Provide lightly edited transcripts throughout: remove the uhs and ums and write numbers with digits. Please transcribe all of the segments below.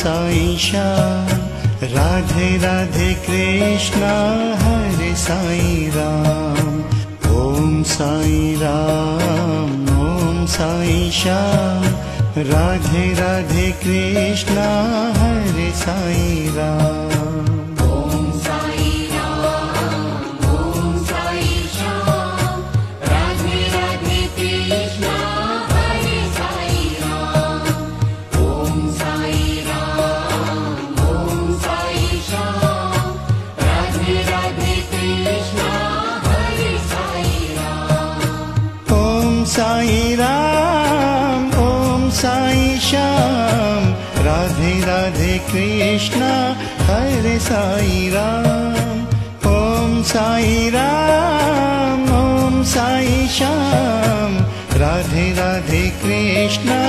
साई श्याम राधे राधे कृष्णा हरे साई राम। ओम साई राम ओम साई श्याम राधे राधे कृष्णा हरे साई राम। साई राम ओम साई श्याम राधे राधे कृष्णा हरे साई राम। ओम साई राम ओम साई श्याम राधे राधे कृष्णा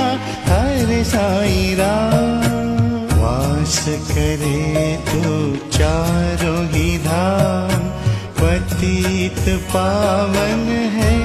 हरे साई राम। वास करे तो चारों ही धाम पतित पावन है